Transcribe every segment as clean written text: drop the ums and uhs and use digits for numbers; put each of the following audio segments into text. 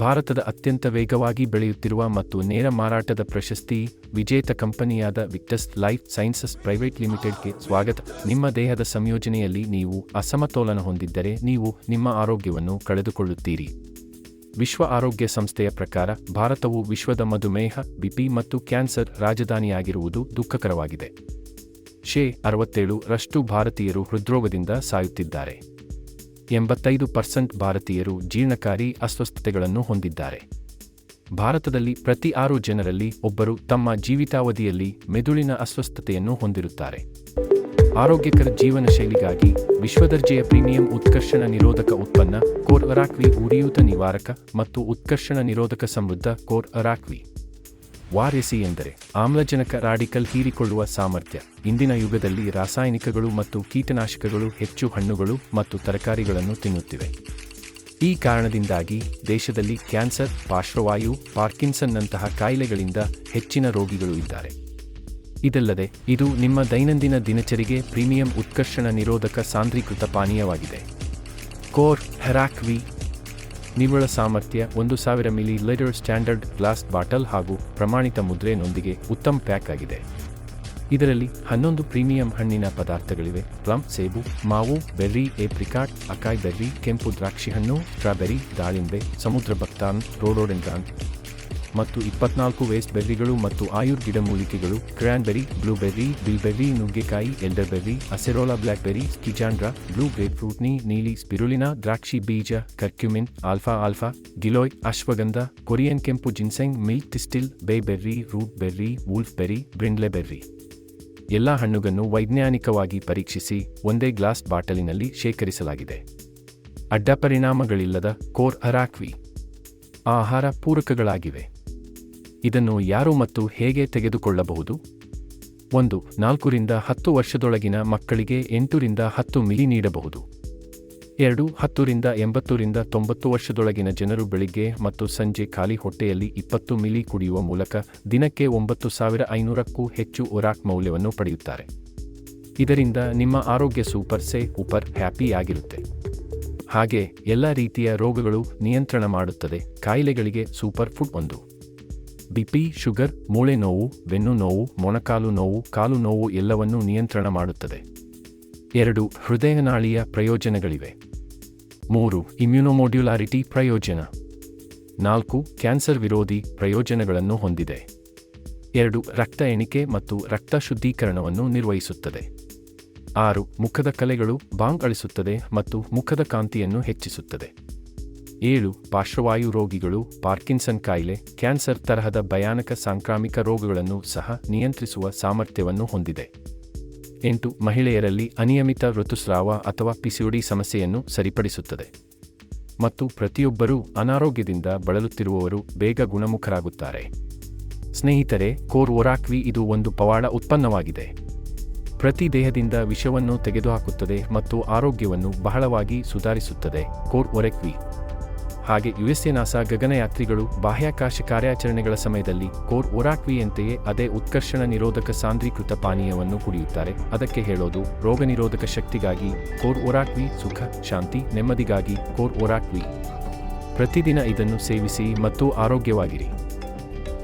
ಭಾರತದ ಅತ್ಯಂತ ವೇಗವಾಗಿ ಬೆಳೆಯುತ್ತಿರುವ ಮತ್ತು ನೇರ ಮಾರಾಟದ ಪ್ರಶಸ್ತಿ ವಿಜೇತ ಕಂಪನಿಯಾದ ವಿಕ್ಟಸ್ ಲೈಫ್ ಸೈನ್ಸಸ್ ಪ್ರೈವೇಟ್ ಲಿಮಿಟೆಡ್ಗೆ ಸ್ವಾಗತ. ನಿಮ್ಮ ದೇಹದ ಸಂಯೋಜನೆಯಲ್ಲಿ ನೀವು ಅಸಮತೋಲನ ಹೊಂದಿದ್ದರೆ ನೀವು ನಿಮ್ಮ ಆರೋಗ್ಯವನ್ನು ಕಳೆದುಕೊಳ್ಳುತ್ತೀರಿ. ವಿಶ್ವ ಆರೋಗ್ಯ ಸಂಸ್ಥೆಯ ಪ್ರಕಾರ ಭಾರತವು ವಿಶ್ವದ ಮಧುಮೇಹ, ಬಿಪಿ ಮತ್ತು ಕ್ಯಾನ್ಸರ್ ರಾಜಧಾನಿಯಾಗಿರುವುದು ದುಃಖಕರವಾಗಿದೆ. 67% ಭಾರತೀಯರು ಹೃದ್ರೋಗದಿಂದ ಸಾಯುತ್ತಿದ್ದಾರೆ. 85% ಭಾರತೀಯರು ಜೀರ್ಣಕಾರಿ ಅಸ್ವಸ್ಥತೆಗಳನ್ನು ಹೊಂದಿದ್ದಾರೆ. ಭಾರತದಲ್ಲಿ ಪ್ರತಿ 6 ಜನರಲ್ಲಿ ಒಬ್ಬರು ತಮ್ಮ ಜೀವಿತಾವಧಿಯಲ್ಲಿ ಮೆದುಳಿನ ಅಸ್ವಸ್ಥತೆಯನ್ನು ಹೊಂದಿರುತ್ತಾರೆ. ಆರೋಗ್ಯಕರ ಜೀವನ ಶೈಲಿಗಾಗಿ ವಿಶ್ವದರ್ಜೆಯ ಪ್ರೀಮಿಯಂ ಉತ್ಕರ್ಷಣ ನಿರೋಧಕ ಉತ್ಪನ್ನ ಕೋರ್ ಅರಾಕ್ವಿ ಉರಿಯೂತ ನಿವಾರಕ ಮತ್ತು ಉತ್ಕರ್ಷಣ ನಿರೋಧಕ ಸಮೃದ್ಧ ಕೋರ್ ಅರಾಕ್ವಿ ವಾರೆಸಿ ಎಂದರೆ ಆಮ್ಲಜನಕ ರಾಡಿಕಲ್ ಹೀರಿಕೊಳ್ಳುವ ಸಾಮರ್ಥ್ಯ. ಇಂದಿನ ಯುಗದಲ್ಲಿ ರಾಸಾಯನಿಕಗಳು ಮತ್ತು ಕೀಟನಾಶಕಗಳು ಹೆಚ್ಚು ಹಣ್ಣುಗಳು ಮತ್ತು ತರಕಾರಿಗಳನ್ನು ತಿನ್ನುತ್ತಿವೆ. ಈ ಕಾರಣದಿಂದಾಗಿ ದೇಶದಲ್ಲಿ ಕ್ಯಾನ್ಸರ್, ಪಾರ್ಶ್ವವಾಯು, ಪಾರ್ಕಿನ್ಸನ್ನಂತಹ ಕಾಯಿಲೆಗಳಿಂದ ಹೆಚ್ಚಿನ ರೋಗಿಗಳು ಇದ್ದಾರೆ. ಇದಲ್ಲದೆ ಇದು ನಿಮ್ಮ ದೈನಂದಿನ ದಿನಚರಿಗೆ ಪ್ರೀಮಿಯಂ ಉತ್ಕರ್ಷಣ ನಿರೋಧಕ ಸಾಂದ್ರೀಕೃತ ಪಾನೀಯವಾಗಿದೆ. ಕೋರ್ ಅರಾಕ್ವಿ ನಿವ್ವಳ ಸಾಮರ್ಥ್ಯ 1000 ml ಸ್ಟ್ಯಾಂಡರ್ಡ್ ಗ್ಲಾಸ್ ಬಾಟಲ್ ಹಾಗೂ ಪ್ರಮಾಣಿತ ಮುದ್ರೆನೊಂದಿಗೆ ಉತ್ತಮ ಪ್ಯಾಕ್ ಆಗಿದೆ. ಇದರಲ್ಲಿ 11 ಪ್ರೀಮಿಯಂ ಹಣ್ಣಿನ ಪದಾರ್ಥಗಳಿವೆ: ಪ್ಲಮ್, ಸೇಬು, ಮಾವು, ಬೆರ್ರಿ, ಏಪ್ರಿಕಾಟ್, ಅಕಾಯ್ ಬೆರ್ರಿ, ಕೆಂಪು ದ್ರಾಕ್ಷಿಹಣ್ಣು, ಸ್ಟ್ರಾಬೆರಿ, ದಾಳಿಂಬೆ, ಸಮುದ್ರ ಬಕ್ತಾನ್, ರೋಡೋಡೆಂಡ್ರಾನ್ ಮತ್ತು 24 ವೇಸ್ಟ್ ಬೆರ್ರಿಗಳು ಮತ್ತು ಆಯುರ್ ಗಿಡಮೂಲಿಕೆಗಳು, ಕ್ರ್ಯಾನ್ಬೆರಿ, ಬ್ಲೂಬೆರ್ರಿ, ಬಿಲ್ಬೆರ್ರಿ, ನುಗ್ಗೆಕಾಯಿ, elderberry, acerola, blackberry, schisandra, blue grapefruit, ನೀಲಿ ಸ್ಪಿರುಲಿನಾ, ದ್ರಾಕ್ಷಿ ಬೀಜ, curcumin, alpha, giloy, ashwagandha, Korean ಕೆಂಪು ginseng, milk thistle, bayberry, root berry, wolfberry, brindleberry. ಎಲ್ಲಾ ಹಣ್ಣುಗಳನ್ನು ವೈಜ್ಞಾನಿಕವಾಗಿ ಪರೀಕ್ಷಿಸಿ ಒಂದೇ ಗ್ಲಾಸ್ ಬಾಟಲಿನಲ್ಲಿ ಶೇಖರಿಸಲಾಗಿದೆ. ಅಡ್ಡಪರಿಣಾಮಗಳಿಲ್ಲದ ಕೋರ್ ಅರಾಕ್ವಿ ಆಹಾರ ಪೂರಕಗಳಾಗಿವೆ. ಇದನ್ನು ಯಾರು ಮತ್ತು ಹೇಗೆ ತೆಗೆದುಕೊಳ್ಳಬಹುದು? 1. 4 ರಿಂದ 10 ವರ್ಷದೊಳಗಿನ ಮಕ್ಕಳಿಗೆ 8 ರಿಂದ 10 ಮಿಲಿ ನೀಡಬಹುದು. 2. 10 ರಿಂದ 80 ರಿಂದ 90 ವರ್ಷದೊಳಗಿನ ಜನರು ಬೆಳಿಗ್ಗೆ ಮತ್ತು ಸಂಜೆ ಖಾಲಿ ಹೊಟ್ಟೆಯಲ್ಲಿ 20 ಮಿಲಿ ಕುಡಿಯುವ ಮೂಲಕ ದಿನಕ್ಕೆ 9500ಕ್ಕೂ ಹೆಚ್ಚು ಒರಾಕ್ ಮೌಲ್ಯವನ್ನು ಪಡೆಯುತ್ತಾರೆ. ಇದರಿಂದ ನಿಮ್ಮ ಆರೋಗ್ಯ ಸೂಪರ್ ಹ್ಯಾಪಿ ಆಗಿರುತ್ತೆ. ಹಾಗೆ ಎಲ್ಲ ರೀತಿಯ ರೋಗಗಳು ನಿಯಂತ್ರಣ ಮಾಡುತ್ತದೆ. ಕಾಯಿಲೆಗಳಿಗೆ ಸೂಪರ್ ಫುಡ್ 1. ಬಿಪಿ, ಶುಗರ್, ಮೂಳೆ ನೋವು, ಬೆನ್ನು ನೋವು, ಮೊಣಕಾಲು ನೋವು, ಕಾಲು ನೋವು ಎಲ್ಲವನ್ನೂ ನಿಯಂತ್ರಣ ಮಾಡುತ್ತದೆ. 2. ಹೃದಯನಾಳಿಯ ಪ್ರಯೋಜನಗಳಿವೆ. 3. ಇಮ್ಯುನೋಮೊಡ್ಯುಲಾರಿಟಿ ಪ್ರಯೋಜನ. 4. ಕ್ಯಾನ್ಸರ್ ವಿರೋಧಿ ಪ್ರಯೋಜನಗಳನ್ನು ಹೊಂದಿದೆ. 2. ರಕ್ತ ಎಣಿಕೆ ಮತ್ತು ರಕ್ತ ಶುದ್ಧೀಕರಣವನ್ನು ನಿರ್ವಹಿಸುತ್ತದೆ. 6. ಮುಖದ ಕಲೆಗಳು ಬಾಂಗ್ ಅಳಿಸುತ್ತದೆ ಮತ್ತು ಮುಖದ ಕಾಂತಿಯನ್ನು ಹೆಚ್ಚಿಸುತ್ತದೆ. 7. ಪಾರ್ಶ್ವವಾಯು ರೋಗಿಗಳು, ಪಾರ್ಕಿನ್ಸನ್ ಕಾಯಿಲೆ, ಕ್ಯಾನ್ಸರ್ ತರಹದ ಭಯಾನಕ ಸಾಂಕ್ರಾಮಿಕ ರೋಗಗಳನ್ನು ಸಹ ನಿಯಂತ್ರಿಸುವ ಸಾಮರ್ಥ್ಯವನ್ನು ಹೊಂದಿದೆ. 8. ಮಹಿಳೆಯರಲ್ಲಿ ಅನಿಯಮಿತ ಋತುಸ್ರಾವ ಅಥವಾ ಪಿಸಿಒಡಿ ಸಮಸ್ಯೆಯನ್ನು ಸರಿಪಡಿಸುತ್ತದೆ ಮತ್ತು ಪ್ರತಿಯೊಬ್ಬರೂ ಅನಾರೋಗ್ಯದಿಂದ ಬಳಲುತ್ತಿರುವವರು ಬೇಗ ಗುಣಮುಖರಾಗುತ್ತಾರೆ. ಸ್ನೇಹಿತರೆ, ಕೋರ್ ಒರಾಕ್ವಿ ಇದು ಒಂದು ಪವಾಡ ಉತ್ಪನ್ನವಾಗಿದೆ. ಪ್ರತಿ ದೇಹದಿಂದ ವಿಷವನ್ನು ತೆಗೆದುಹಾಕುತ್ತದೆ ಮತ್ತು ಆರೋಗ್ಯವನ್ನು ಬಹಳವಾಗಿ ಸುಧಾರಿಸುತ್ತದೆ. ಕೋರ್ ಒರಾಕ್ವಿ. ಹಾಗೆ ಯುಎಸ್ಎ ನಾಸಾ ಗಗನಯಾತ್ರಿಗಳು ಬಾಹ್ಯಾಕಾಶ ಕಾರ್ಯಾಚರಣೆಗಳ ಸಮಯದಲ್ಲಿ ಕೋರ್ ಒರಾಕ್ವಿಯಂತೆಯೇ ಅದೇ ಉತ್ಕರ್ಷಣ ನಿರೋಧಕ ಸಾಂದ್ರೀಕೃತ ಪಾನೀಯವನ್ನು ಕುಡಿಯುತ್ತಾರೆ. ಅದಕ್ಕೆ ಹೇಳೋದು ರೋಗ ನಿರೋಧಕ ಶಕ್ತಿಗಾಗಿ ಕೋರ್ ಒರಾಕ್ವಿ, ಸುಖ, ಶಾಂತಿ, ನೆಮ್ಮದಿಗಾಗಿ ಕೋರ್ ಒರಾಕ್ವಿ. ಪ್ರತಿದಿನ ಇದನ್ನು ಸೇವಿಸಿ ಮತ್ತು ಆರೋಗ್ಯವಾಗಿರಿ.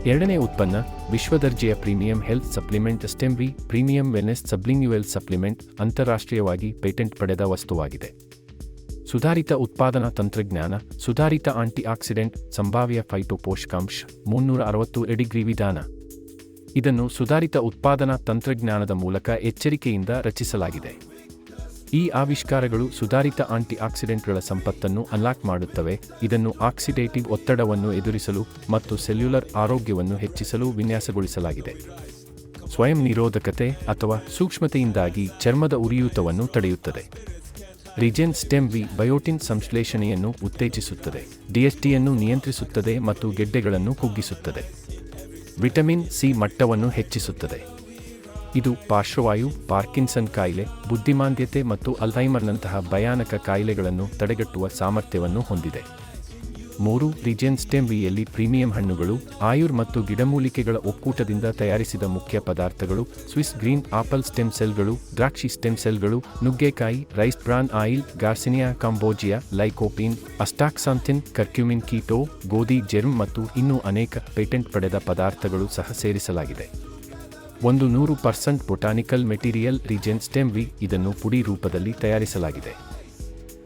2ನೇ ಉತ್ಪನ್ನ ವಿಶ್ವದರ್ಜೆಯ premium health supplement stem V premium wellness sublingual supplement ಅಂತಾರಾಷ್ಟ್ರೀಯವಾಗಿ ಪೇಟೆಂಟ್ ಪಡೆದ ವಸ್ತುವಾಗಿದೆ. ಸುಧಾರಿತ ಉತ್ಪಾದನಾ ತಂತ್ರಜ್ಞಾನ, ಸುಧಾರಿತ ಆಂಟಿ ಆಕ್ಸಿಡೆಂಟ್, ಸಂಭಾವ್ಯ ಫೈಟೋಪೋಷಕಾಂಶ, 360° ವಿಧಾನ. ಇದನ್ನು ಸುಧಾರಿತ ಉತ್ಪಾದನಾ ತಂತ್ರಜ್ಞಾನದ ಮೂಲಕ ಎಚ್ಚರಿಕೆಯಿಂದ ರಚಿಸಲಾಗಿದೆ. ಈ ಆವಿಷ್ಕಾರಗಳು ಸುಧಾರಿತ ಆಂಟಿ ಆಕ್ಸಿಡೆಂಟ್ಗಳ ಸಂಪತ್ತನ್ನು ಅನ್ಲಾಕ್ ಮಾಡುತ್ತವೆ. ಇದನ್ನು ಆಕ್ಸಿಡೇಟಿವ್ ಒತ್ತಡವನ್ನು ಎದುರಿಸಲು ಮತ್ತು ಸೆಲ್ಯುಲರ್ ಆರೋಗ್ಯವನ್ನು ಹೆಚ್ಚಿಸಲು ವಿನ್ಯಾಸಗೊಳಿಸಲಾಗಿದೆ. ಸ್ವಯಂ ನಿರೋಧಕತೆ ಅಥವಾ ಸೂಕ್ಷ್ಮತೆಯಿಂದಾಗಿ ಚರ್ಮದ ಉರಿಯೂತವನ್ನು ತಡೆಯುತ್ತದೆ. ರಿಜೆನ್ ಸ್ಟೆಮ್ವಿ ಬಯೋಟಿನ್ ಸಂಶ್ಲೇಷಣೆಯನ್ನು ಉತ್ತೇಜಿಸುತ್ತದೆ, ಡಿಎಸ್ಟಿಯನ್ನು ನಿಯಂತ್ರಿಸುತ್ತದೆ ಮತ್ತು ಗೆಡ್ಡೆಗಳನ್ನು ಕುಗ್ಗಿಸುತ್ತದೆ. ವಿಟಮಿನ್ ಸಿ ಮಟ್ಟವನ್ನು ಹೆಚ್ಚಿಸುತ್ತದೆ. ಇದು ಪಾರ್ಶ್ವವಾಯು, ಪಾರ್ಕಿನ್ಸನ್ ಕಾಯಿಲೆ, ಬುದ್ಧಿಮಾಂದ್ಯತೆ ಮತ್ತು ಅಲ್ಝೈಮರ್ನಂತಹ ಭಯಾನಕ ಕಾಯಿಲೆಗಳನ್ನು ತಡೆಗಟ್ಟುವ ಸಾಮರ್ಥ್ಯವನ್ನು ಹೊಂದಿದೆ. 3 ರಿಜೆನ್ ಸ್ಟೆಮ್ ವಿಯಲ್ಲಿ ಪ್ರೀಮಿಯಂ ಹಣ್ಣುಗಳು, ಆಯುರ್ ಮತ್ತು ಗಿಡಮೂಲಿಕೆಗಳ ಒಕ್ಕೂಟದಿಂದ ತಯಾರಿಸಿದ ಮುಖ್ಯ ಪದಾರ್ಥಗಳು, ಸ್ವಿಸ್ ಗ್ರೀನ್ ಆಪಲ್ ಸ್ಟೆಮ್ ಸೆಲ್ಗಳು, ದ್ರಾಕ್ಷಿ ಸ್ಟೆಮ್ ಸೆಲ್ಗಳು, ನುಗ್ಗೆಕಾಯಿ, rice bran oil, garcinia cambogia, lycopene, astaxanthin, curcumin keto, ಗೋಧಿ ಜೆರ್ಮ್ ಮತ್ತು ಇನ್ನೂ ಅನೇಕ ಪೇಟೆಂಟ್ ಪಡೆದ ಪದಾರ್ಥಗಳು ಸಹ ಸೇರಿಸಲಾಗಿದೆ. 100% ಬೊಟಾನಿಕಲ್ ಮೆಟೀರಿಯಲ್ ರಿಜೆನ್ ಸ್ಟೆಮ್ ವಿ. ಇದನ್ನು ಪುಡಿ ರೂಪದಲ್ಲಿ ತಯಾರಿಸಲಾಗಿದೆ.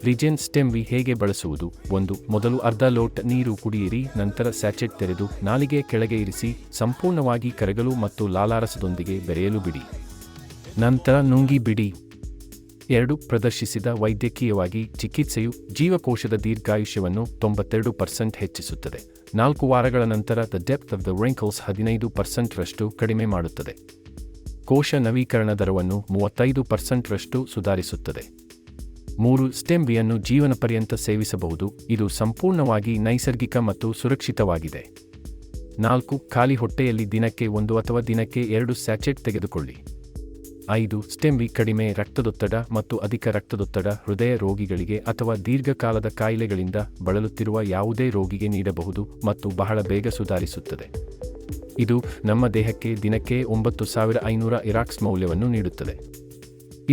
ರಿಜೆನ್ ಸ್ಟೆಮ್ ವಿ ಹೇಗೆ ಬಳಸುವುದು? 1. ಮೊದಲು ಅರ್ಧ ಲೋಟ ನೀರು ಕುಡಿಯಿರಿ, ನಂತರ ಸ್ಯಾಚೆಟ್ ತೆರೆದು ನಾಲಿಗೆ ಕೆಳಗೆ ಇರಿಸಿ, ಸಂಪೂರ್ಣವಾಗಿ ಕರಗಲು ಮತ್ತು ಲಾಲಾರಸದೊಂದಿಗೆ ಬೆರೆಯಲು ಬಿಡಿ. ನಂತರ ನುಂಗಿ ಬಿಡಿ. 2. ಪ್ರದರ್ಶಿಸಿದ ವೈದ್ಯಕೀಯವಾಗಿ ಚಿಕಿತ್ಸೆಯು ಜೀವಕೋಶದ ದೀರ್ಘಾಯುಷ್ಯವನ್ನು 92% ಹೆಚ್ಚಿಸುತ್ತದೆ. 4 ವಾರಗಳ ನಂತರ the depth of the wrinkles 15% ಕಡಿಮೆ ಮಾಡುತ್ತದೆ. ಕೋಶ ನವೀಕರಣ ದರವನ್ನು 35% ಸುಧಾರಿಸುತ್ತದೆ. 3. ಸ್ಟೆಮ್ ವಿಯನ್ನು ಜೀವನ ಪರ್ಯಂತ ಸೇವಿಸಬಹುದು. ಇದು ಸಂಪೂರ್ಣವಾಗಿ ನೈಸರ್ಗಿಕ ಮತ್ತು ಸುರಕ್ಷಿತವಾಗಿದೆ. 4. ಖಾಲಿ ಹೊಟ್ಟೆಯಲ್ಲಿ ದಿನಕ್ಕೆ 1 ಅಥವಾ ದಿನಕ್ಕೆ 2 ಸ್ಯಾಚೆಟ್ ತೆಗೆದುಕೊಳ್ಳಿ. 5. ಸ್ಟೆಮ್ ವಿ ಕಡಿಮೆ ರಕ್ತದೊತ್ತಡ ಮತ್ತು ಅಧಿಕ ರಕ್ತದೊತ್ತಡ, ಹೃದಯ ರೋಗಿಗಳಿಗೆ ಅಥವಾ ದೀರ್ಘಕಾಲದ ಕಾಯಿಲೆಗಳಿಂದ ಬಳಲುತ್ತಿರುವ ಯಾವುದೇ ರೋಗಿಗೆ ನೀಡಬಹುದು ಮತ್ತು ಬಹಳ ಬೇಗ ಸುಧಾರಿಸುತ್ತದೆ. ಇದು ನಮ್ಮ ದೇಹಕ್ಕೆ ದಿನಕ್ಕೆ 9500 ಇರಾಕ್ಸ್ ಮೌಲ್ಯವನ್ನು ನೀಡುತ್ತದೆ.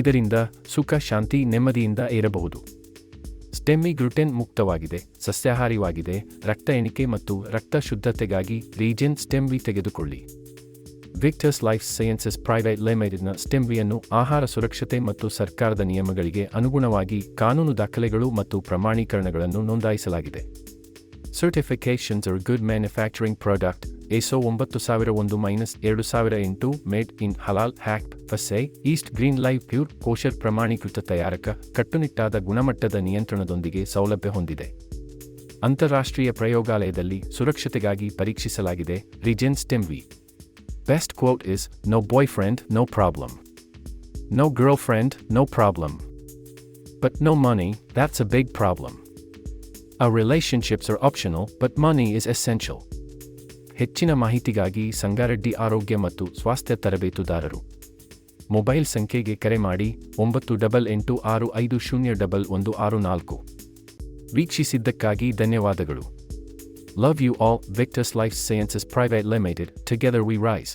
ಇದರಿಂದ ಸುಖ, ಶಾಂತಿ, ನೆಮ್ಮದಿಯಿಂದ ಇರಬಹುದು. ಸ್ಟೆಮ್ ವಿ ಗ್ಲುಟೆನ್ ಮುಕ್ತವಾಗಿದೆ, ಸಸ್ಯಾಹಾರಿವಾಗಿದೆ. ರಕ್ತ ಎಣಿಕೆ ಮತ್ತು ರಕ್ತ ಶುದ್ಧತೆಗಾಗಿ ರಿಜೆನ್ ಸ್ಟೆಮ್ ವಿ ತೆಗೆದುಕೊಳ್ಳಿ. ವಿಕ್ಟರ್ಸ್ ಲೈಫ್ ಸೈನ್ಸಸ್ ಪ್ರೈವೇಟ್ ಲಿಮಿಟೆಡ್ನ ಸ್ಟೆಮ್ ವಿಯನ್ನು ಆಹಾರ ಸುರಕ್ಷತೆ ಮತ್ತು ಸರ್ಕಾರದ ನಿಯಮಗಳಿಗೆ ಅನುಗುಣವಾಗಿ ಕಾನೂನು ದಾಖಲೆಗಳು ಮತ್ತು ಪ್ರಮಾಣೀಕರಣಗಳನ್ನು ನೋಂದಾಯಿಸಲಾಗಿದೆ. Certifications are good manufacturing product, ISO 9001-2008, made in ಹಲಾಲ್ ಹ್ಯಾಕ್ ಫಸೆ, east green live pure, kosher ಪ್ರಮಾಣೀಕೃತ ತಯಾರಕ, ಕಟ್ಟುನಿಟ್ಟಾದ ಗುಣಮಟ್ಟದ ನಿಯಂತ್ರಣದೊಂದಿಗೆ ಸೌಲಭ್ಯ ಹೊಂದಿದೆ. ಅಂತಾರಾಷ್ಟ್ರೀಯ ಪ್ರಯೋಗಾಲಯದಲ್ಲಿ ಸುರಕ್ಷತೆಗಾಗಿ ಪರೀಕ್ಷಿಸಲಾಗಿದೆ. Regen Stem V. Best quote is, "No boyfriend, no problem. No girlfriend, no problem. But no money, that's a big problem. Our relationships are optional, but money is essential." ಹೆಚ್ಚಿನ ಮಾಹಿತಿಗಾಗಿ ಸಂಗಾರೆಡ್ಡಿ ಆರೋಗ್ಯ ಮತ್ತು ಸ್ವಾಸ್ಥ್ಯ ತರಬೇತುದಾರರು. ಮೊಬೈಲ್ ಸಂಖ್ಯೆಗೆ ಕರೆ ಮಾಡಿ 9886501164. ವೀಕ್ಷಿಸಿದ್ದಕ್ಕಾಗಿ ಧನ್ಯವಾದಗಳು. Love you all. Victors Life Sciences Private Limited. Together we rise.